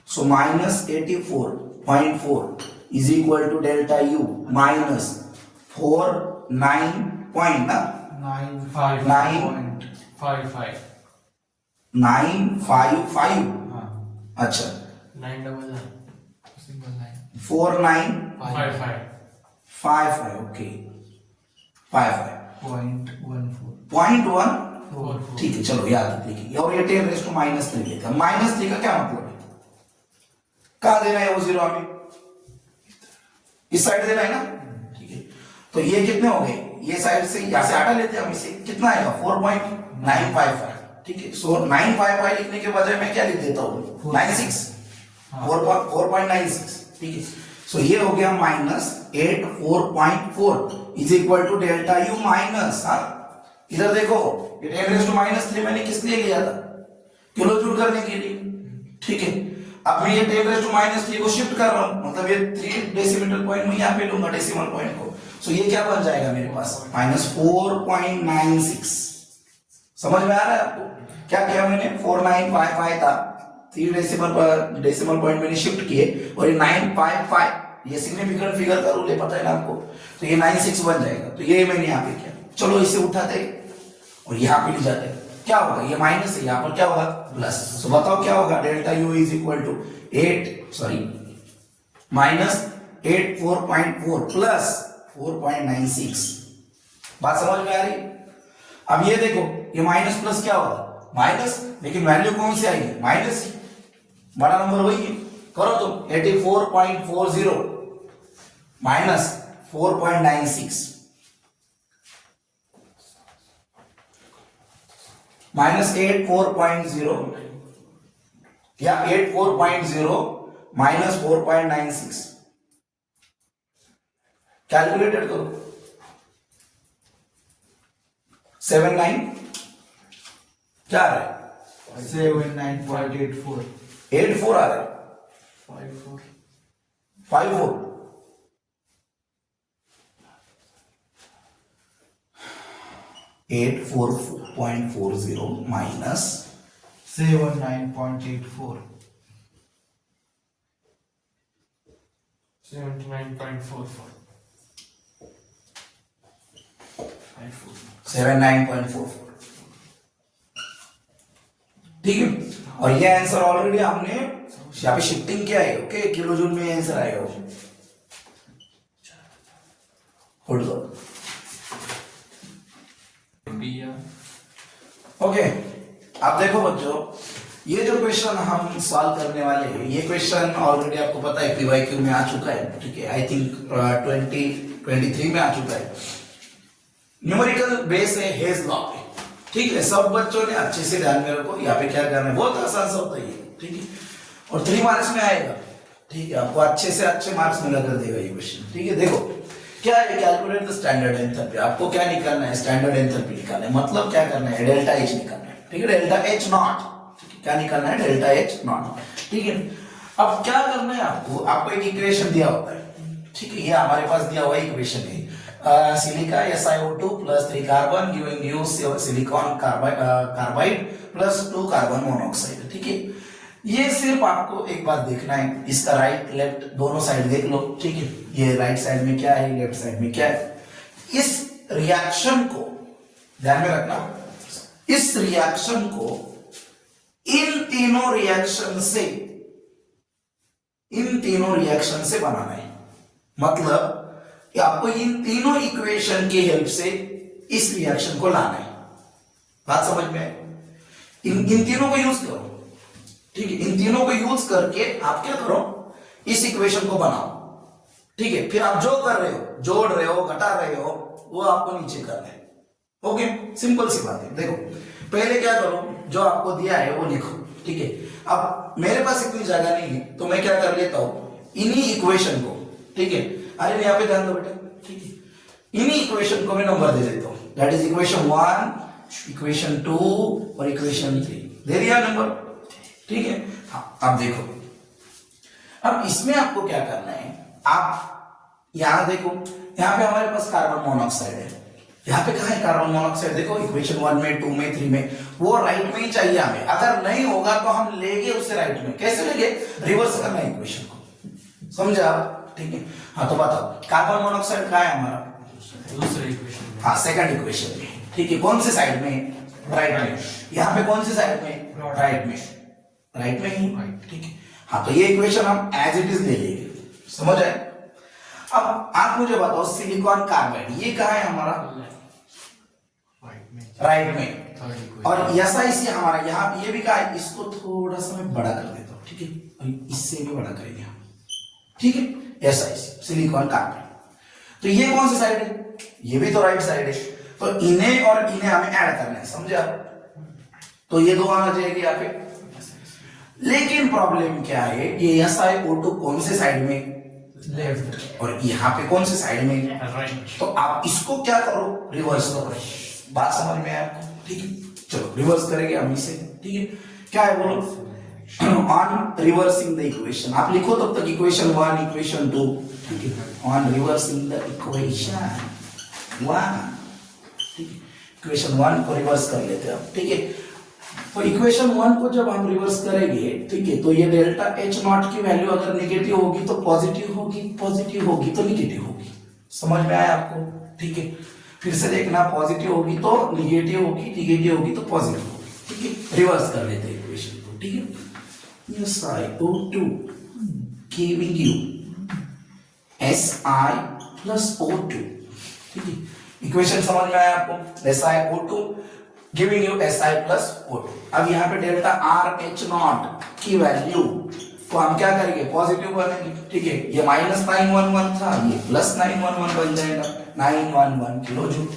So minus 84.4 is equal to delta U minus 49 point na? 95.55 955. हाँ अच्छा 999 49 55 55. Okay, 55. .14 .1. ठीक है, चलो याद रखिए। और ये 10 रेज़ टू -3 लेगा। -3 का क्या मतलब है? कहाँ देना है वो जीरो हमें? इस साइड देना है ना? ठीक है, तो ये कितने हो गए? ये साइड से यहां से हटा लेते हैं हम इसे, कितना आएगा? 4.955। ठीक है, सो 955 लिखने के बजाय मैं क्या लिख देता हूँ? 96, 4.96। ठीक है, सो ये हो गया -84.4 is equal to delta U minus, हाँ इधर देखो, ये 10 रेज़ टू -3 मैंने किस लिए लिया था? किलो जूल करने के लिए। ठीक है, अब मैं ये 10 रेज़ टू -3 को शिफ्ट कर रहा हूं, मतलब ये 3 डेसिमल पॉइंट में यहां पे लूंगा डेसिमल पॉइंट को, सो ये क्या बन जाएगा मेरे पास? -4.96। समझ में आ रहा है आपको? क्या किया मैंने? 4955 था, 3 डेसिमल पॉइंट मैंने शिफ्ट किए, और ये 955, ये सिग्निफिकेंट फिगर का रूल है, पता है ना आपको, तो ये 96 बन जाएगा। तो ये मैंने यहाँ पे किया। चलो इसे उठाते और यहाँ पे ले जाते, क्या होगा? ये माइनस है, यहाँ पर क्या होगा? प्लस। सो बताओ क्या होगा? Delta U is equal to -84.4 plus 4.96। बात समझ में आ रही? अब ये देखो, ये माइनस प्लस क्या होगा? माइनस, लेकिन वैल्यू कौन सी आएगी? माइनस ही, बड़ा नंबर वही है। करो तुम, 84.40 माइनस 4.96 माइनस 84.0 या 84.0 माइनस 4.96। कैलकुलेटेड करो, 79 क्या आ रहा है? 79.84 84 आ रहा है, 54 54 84.40 माइनस 79.84 79.44 79.44। ठीक है, और ये आंसर ऑलरेडी हमने यहाँ पे शिफ्टिंग किया है। ओके, किलो जूल में आंसर आएगा वो। होल्ड करो। ओके, अब देखो बच्चों, ये जो क्वेश्चन हम सॉल्व करने वाले हैं, ये क्वेश्चन ऑलरेडी आपको पता है पीवाईक्यू में आ चुका है। ठीक है, आई थिंक 2023 में आ चुका है। न्यूमेरिकल बेस है हेज लॉ पे। ठीक है, सब बच्चों ने अच्छे से ध्यान में रखो, यहाँ पे क्या करना है, बहुत आसान सा होता है ये। ठीक है, और 3 मार्क्स में आएगा। ठीक है, आपको अच्छे से अच्छे मार्क्स मिला कर देगा ये क्वेश्चन। ठीक है, देखो क्या है, कैलकुलेट द स्टैंडर्ड एंथैल्पी। आपको क्या निकालना है? स्टैंडर्ड एंथैल्पी निकालना है, मतलब क्या करना है? डेल्टा एच निकालना है। ठीक है, डेल्टा एच नॉट। क्या निकालना है? Delta H not. ठीक है, अब क्या करना है आपको? आपको एक इक्वेशन दिया होता है। ठीक है, ये हमारे पास दिया हुआ इक्वेशन है, silica SiO2 plus 3 carbon giving you silicon carbide plus 2 carbon monoxide. ठीक है, ये सिर्फ आपको एक बात देखना है, इसका राइट लेफ्ट दोनों साइड देख लो। ठीक है, ये राइट साइड में क्या है, लेफ्ट साइड में क्या है। इस रिएक्शन को ध्यान में रखना, इस रिएक्शन को इन तीनों रिएक्शन से बनाना है। मतलब कि आपको इन तीनों इक्वेशन की हेल्प से इस रिएक्शन को लाना है। बात समझ में आए? इन तीनों को यूज करो। ठीक है, इन तीनों को यूज करके आप क्या करो, इस इक्वेशन को बनाओ। ठीक है, फिर आप जो कर रहे हो, जोड़ रहे हो, घटा रहे हो, वो आपको नीचे करना है। ओके, सिंपल सी बात है। देखो पहले क्या करो, जो आपको दिया है वो लिखो। ठीक है, अब मेरे पास इतनी जगह नहीं है, तो मैं क्या कर लेता हूं, इन्हीं इक्वेशन को, ठीक है, अरे यहाँ पे ध्यान दो बेटा, ठीक है। इन्हीं इक्वेशन को मैं नंबर दे देता हूँ, दैट इज इक्वेशन 1, इक्वेशन 2 और इक्वेशन 3 दे दिया नंबर, ठीक है। हाँ अब देखो, अब इसमें आपको क्या करना है, आप यहां देखो, यहां पे हमारे पास कार्बन मोनोऑक्साइड है, यहाँ पे कहाँ है कार्बन मोनोऑक्साइड, देखो इक्वेशन 1 में 2 में 3 में, वो राइट में ही चाहिए हमें, अगर नहीं होगा तो हम लेंगे उसे राइट में, कैसे लेंगे, रिवर्स करना है इक्वेशन को, समझे आप, ठीक है। हाँ तो बताओ कार्बन मोनोऑक्साइड कहाँ है हमारा, दूसरे इक्वेशन में, हाँ सेकंड इक्वेशन में, ठीक है। कौन से साइड में, राइट में, यहाँ पे कौन से साइड में, राइट में, राइट में ही, ठीक है। हाँ तो ये इक्वेशन हम एज इट इज ले लेंगे, समझ आए। अब आप मुझे बताओ सिलिकॉन कार्बाइड ये कहाँ है हमारा, राइट में, और ऐसा इसी हमारा यहाँ ये भी कहा है, इसको थोड़ा सा मैं बड़ा कर देता हूँ, ठीक है, और इससे भी बड़ा करेंगे हम, ठीक है, ऐसा इसी सिलिकॉन कार्बाइड। तो ये कौन सी साइड है, ये भी तो राइट साइड है, तो इन्हें और इन्हें हमें ऐड करना है, समझे आप, तो ये दो आना जाएगी यहाँ पे। लेकिन प्रॉब्लम क्या है, ये SiO2 कौन से साइड में, लेफ्ट, और यहाँ पे कौन से साइड में, राइट, तो आप इसको क्या करो, रिवर्स करो, बात समझ में आया आपको, ठीक है। चलो रिवर्स करेंगे हम इसे, ठीक है। क्या है बोलो, ऑन रिवर्सिंग द इक्वेशन, आप लिखो तब तक इक्वेशन 1 इक्वेशन 2, ठीक है, ऑन रिवर्सिंग द इक्वेशन 1, ठीक है, इक्वेशन 1 को रिवर्स कर लेते हैं आप, ठीक है। तो इक्वेशन 1 को जब हम रिवर्स करेंगे, ठीक है, तो ये डेल्टा H नॉट की वैल्यू अगर नेगेटिव होगी तो पॉजिटिव होगी, पॉजिटिव होगी तो नेगेटिव होगी, समझ में आया आपको, ठीक है। फिर से देखना, पॉजिटिव होगी तो नेगेटिव होगी, नेगेटिव होगी तो पॉजिटिव होगी, ठीक है। रिवर्स कर लेते हैं इक्वेशन को, ठीक है। SiO2 giving you Si plus O2, ठीक है। इक्वेशन समझ में आया आपको, SiO2 giving you Si plus O2। अब यहाँ पे डेल्टा RH नॉट की वैल्यू को हम क्या करेंगे, पॉजिटिव बनेंगे, ठीक है। ये माइनस 911 था, ये प्लस 911 बन जाएगा, 911 किलो जूल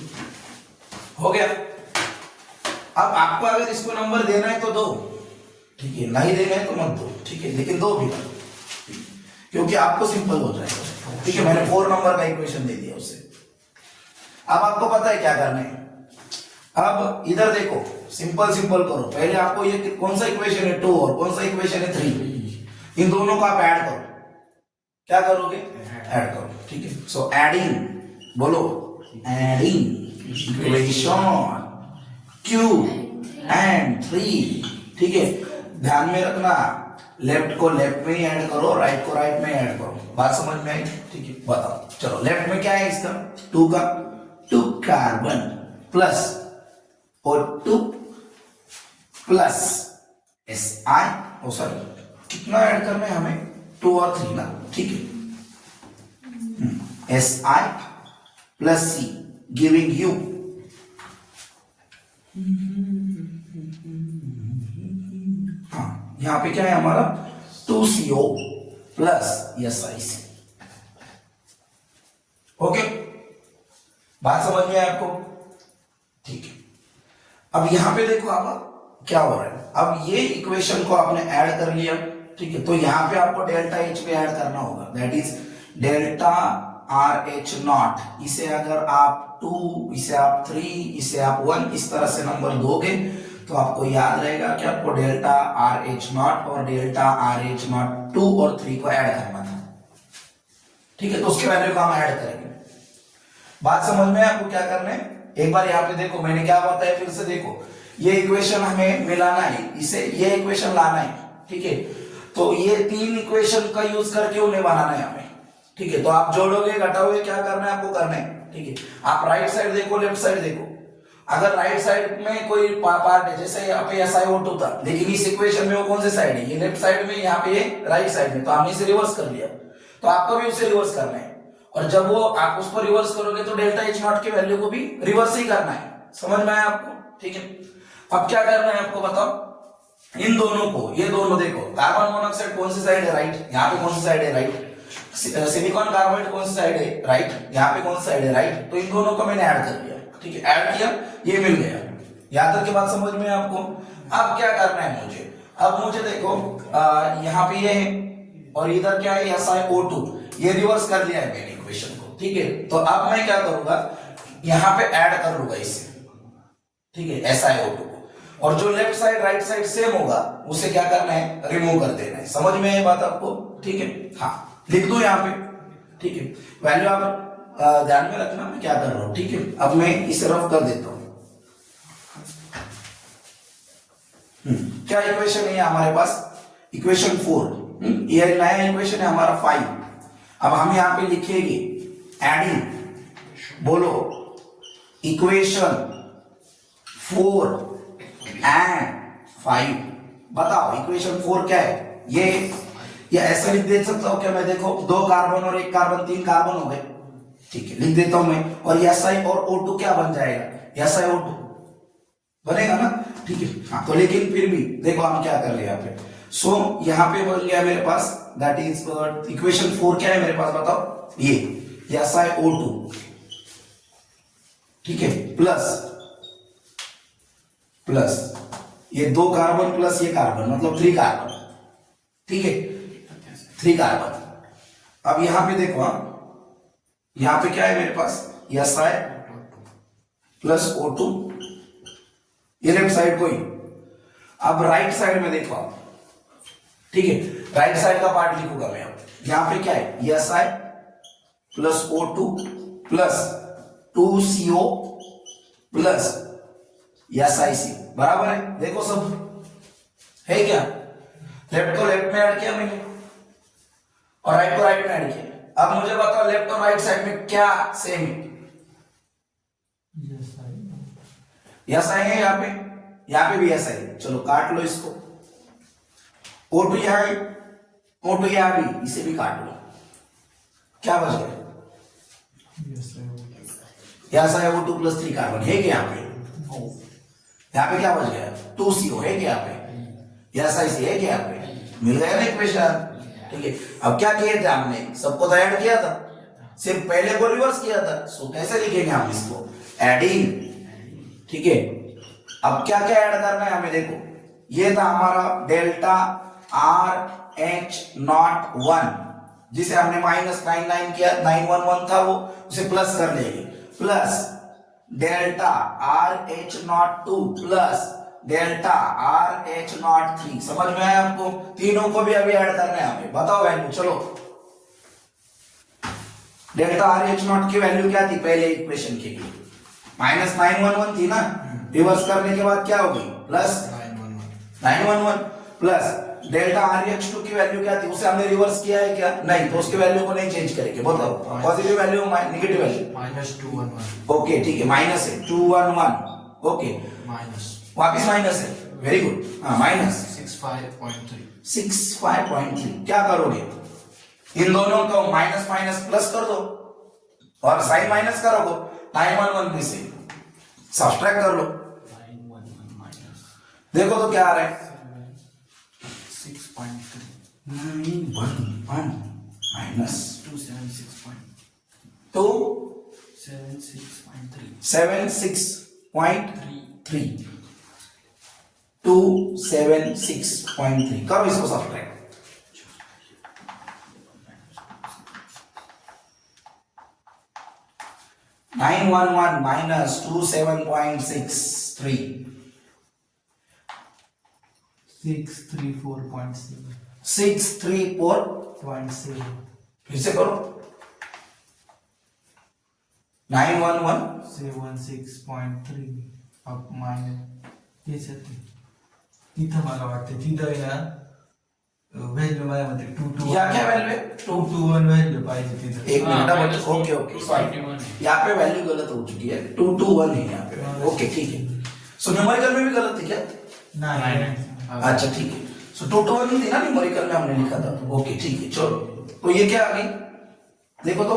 हो गया। अब आपको अगर इसको नंबर देना है तो दो, ठीक है, नहीं देना है तो मत दो, ठीक है, लेकिन दो भी मत दो, क्योंकि आपको सिंपल हो जाएगा, ठीक है। मैंने 4 नंबर का इक्वेशन दे दिया उसे। अब आपको पता है क्या करना है, अब इधर देखो, सिंपल सिंपल करो, पहले आपको ये कौन सा इक्वेशन है 2 और कौन सा इक्वेशन है 3, इन दोनों को आप ऐड करो, क्या करोगे, ऐड करो, ठीक है। सो एडिंग, बोलो एडिंग इक्वेशन 2 and 3, ठीक है। ध्यान में रखना, लेफ्ट को लेफ्ट में ही ऐड करो, राइट को राइट में ऐड करो, बात समझ में आई, ठीक है। बताओ, चलो लेफ्ट में क्या है इसका, 2 का 2 carbon plus O2 plus Si, ओ सॉरी कितना ऐड करना है हमें, 2 और 3 ना, ठीक है। Si plus C giving you हाँ, यहां पे क्या है हमारा 2CO प्लस SiC, ओके, बात समझ में आया आपको, ठीक है। अब यहां पे देखो आप क्या हो रहा है, अब ये इक्वेशन को आपने ऐड कर लिया, ठीक है, तो यहां पे आपको डेल्टा H पे ऐड करना होगा, that is delta RH not. इसे अगर आप 2, इसे आप 3, इसे आप 1 इस तरह से नंबर दोगे तो आपको याद रहेगा कि आपको डेल्टा RH नॉट और डेल्टा RH नॉट 2 और 3 को ऐड करना था, ठीक है। तो उसके वैल्यू को हम ऐड करेंगे, बात समझ में आपको क्या करना है। एक बार यहाँ पे देखो मैंने क्या बताया, फिर से देखो, ये इक्वेशन हमें मिलाना है, इसे ये इक्वेशन लाना है, ठीक है। तो ये 3 इक्वेशन का यूज करके उन्हें बनाना है हमें, ठीक है। तो आप जोड़ोगे घटाओगे, क्या करना है आपको करना है, ठीक है। आप राइट साइड देखो, लेफ्ट साइड देखो, अगर राइट साइड में कोई पार्ट है, जैसे यहाँ पे SiO2 था, लेकिन इस इक्वेशन में वो कौन से साइड है, ये लेफ्ट साइड में, यहाँ पे राइट साइड में, तो हमने इसे रिवर्स कर लिया, तो आपको भी उसे रिवर्स करना है, और जब वो आप उसको रिवर्स करोगे तो डेल्टा H नॉट की वैल्यू को भी रिवर्स ही करना है, समझ में आया आपको, ठीक है। अब क्या करना है आपको बताओ, इन दोनों को, ये दोनों देखो, कार्बन मोनोऑक्साइड कौन सी साइड है, राइट, यहाँ पे कौन सी साइड है, राइट, सिलिकॉन कार्बाइड कौन सी साइड है, राइट, यहाँ पे कौन सी साइड है, राइट, तो इन दोनों को मैंने ऐड कर दिया, ठीक है, ऐड किया, ये मिल गया, यहाँ तक की बात समझ में आपको। अब क्या करना है मुझे, अब मुझे देखो यहाँ पे ये है और इधर क्या है SiO2, ये रिवर्स कर लिया है मैंने इक्वेशन को, ठीक है। तो अब मैं क्या करूंगा, यहां पे ऐड कर लूंगा इसे, ठीक है, SiO2 को, और जो left side right side same होगा उसे क्या करना है, रिमूव कर देना है। समझ में आई बात आपको, ठीक है। हाँ, लिख दो यहां पे, ठीक है। वैल्यू आप ध्यान में रखना मैं क्या कर रहा हूं, ठीक है। अब मैं इसे रफ कर देता हूं। क्या इक्वेशन है हमारे पास, इक्वेशन 4, ये नया इक्वेशन है हमारा 5। अब हम यहां पे लिखेंगे एडिंग, बोलो इक्वेशन 4 एंड 5। बताओ इक्वेशन 4 क्या है, ये ऐसे लिख दे सकता हूं क्या मैं, देखो 2 कार्बन और 1 कार्बन 3 कार्बन हो गए, ठीक है, लिख देता हूं मैं। और Si और O2 क्या बन जाएगा, SiO2 बनेगा ना, ठीक है। हाँ, तो लेकिन फिर भी देखो हम क्या कर रहे हैं यहाँ पे। सो यहाँ पे बन गया मेरे पास, दैट इज इक्वेशन 4 क्या है मेरे पास, बताओ, ये SiO2, ठीक है, प्लस ये 2 कार्बन प्लस ये कार्बन, मतलब 3 कार्बन, ठीक है, 3 कार्बन। अब यहां पे देखो, यहां पे क्या है मेरे पास, Si प्लस O2, ये लेफ्ट साइड को ही। अब राइट साइड में देखो आप, ठीक है, राइट साइड का पार्ट लिखूंगा मैं। अब यहां पे क्या है, Si plus O2 plus 2CO plus SiC, बराबर है। देखो सब है क्या, लेफ्ट को लेफ्ट में ऐड किया मैंने और राइट को राइट में ऐड किया। अब मुझे बताओ लेफ्ट और राइट साइड में क्या सेम है, SI है यहाँ पे भी SI है। चलो काट लो इसको, O2 यहाँ है, O2 यहाँ भी, इसे भी काट लो, क्या बच गया, SiO2 प्लस 3 कार्बन है क्या यहाँ पे क्या बच गया, 2CO है क्या यहाँ पे, SiC है क्या यहाँ पे, मिल गया ना इक्वेशन, ठीक है। अब क्या किए थे हमने, सबको तो ऐड किया था, सिर्फ पहले को रिवर्स किया था। सो कैसे लिखेंगे हम इसको, एडिंग, ठीक है। अब क्या क्या ऐड करना है हमें, देखो ये था हमारा डेल्टा RH01, जिसे हमने -99 किया, 911 था वो, उसे प्लस कर लेंगे, plus delta RH02 plus delta RH03। समझ में आया आपको, तीनों को भी अभी ऐड करना है हमें, बताओ वैल्यू। चलो डेल्टा RH0 की वैल्यू क्या थी पहले इक्वेशन के लिए, -911 थी ना, रिवर्स करने के बाद क्या हो गई, प्लस 911 प्लस डेल्टा RH2 की वैल्यू क्या थी, उसे हमने रिवर्स किया है क्या, नहीं, तो उसकी वैल्यू को नहीं चेंज करेंगे। बताओ positive value negative value, -211, okay, ठीक है, माइनस है 211, ओके, माइनस वापिस माइनस है, वेरी गुड, हाँ माइनस 65.3, क्या करोगे, इन दोनों को माइनस माइनस प्लस कर दो और साइन माइनस करोगे, 911 में से सब्ट्रैक्ट कर लो, 911 माइनस, देखो तो क्या आ रहा है, 6.3, 911 माइनस 276.3, 276.3 कब इसको सब्ट्रैक्ट, -911 माइनस 27.63, 634.7, 634, फिर से करो, 911 76.3 अब मायनस तेच येते तिथं मला वाटतं तिथं आहे ना व्हॅल्यू माझ्या मते 2 या क्या वैल्यू है, 221 व्हॅल्यू पाहिजे तिथं, एक मिनट बच्चों, ओके ओके सॉरी, यहाँ पे वैल्यू गलत हो चुकी है, 221 है यहाँ पे, ओके ठीक है। सो न्यूमेरिकल में भी गलत थी क्या, नाही अच्छा ठीक है। सो 221 ही थी ना न्यूमेरिकल में हमने लिखा था, ओके ठीक है। चलो तो ये क्या आ गई, देखो तो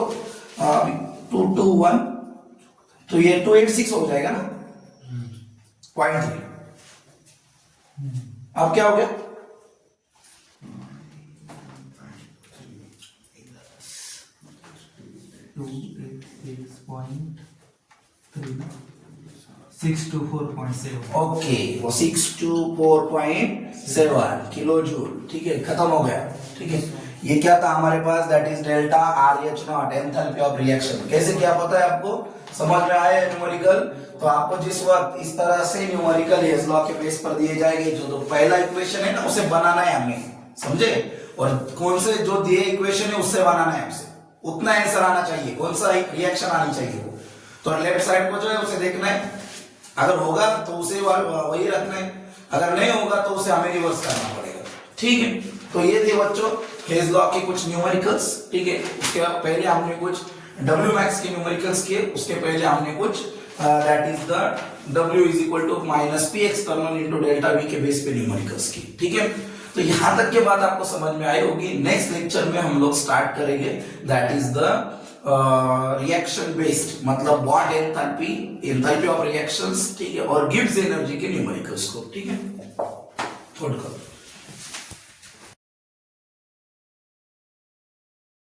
221, तो ये 286 हो जाएगा ना, 0.3। अब क्या हो गया, ओके, वो 624.7 किलो जूल, ठीक है, खत्म हो गया, ठीक है। ये क्या था हमारे पास, that is delta RH0 enthalpy of reaction. कैसे क्या पता है आपको, समझ में आया न्यूमेरिकल? तो आपको जिस वक्त इस तरह से न्यूमेरिकल हेज लॉ के बेस पर दिए जाएंगे, जो तो पहला इक्वेशन है ना उसे बनाना है हमें, समझे? और कौन से जो दिए इक्वेशन है उससे बनाना है हमसे, उतना आंसर आना चाहिए, कौन सा रिएक्शन आनी चाहिए वो। तो लेफ्ट साइड को जो है उसे देखना है, अगर होगा तो उसे वही रखना है, अगर नहीं होगा तो उसे हमें रिवर्स करना पड़ेगा, ठीक है? तो ये थे बच्चों हेज लॉ के कुछ न्यूमेरिकल्स, ठीक है? उसके पहले हमने कुछ W मैक्स के न्यूमेरिकल्स किए, उसके पहले हमने कुछ that is the W is equal to minus P external into delta V के बेस पे न्यूमेरिकल्स की, ठीक है? तो यहां तक के बात आपको समझ में आई होगी। नेक्स्ट लेक्चर में हम लोग स्टार्ट करेंगे that is the reaction based, मतलब what enthalpy, enthalpy of reactions, ठीक है? और गिव्स एनर्जी के न्यूमेरिकल्स को, ठीक है? थोड़ा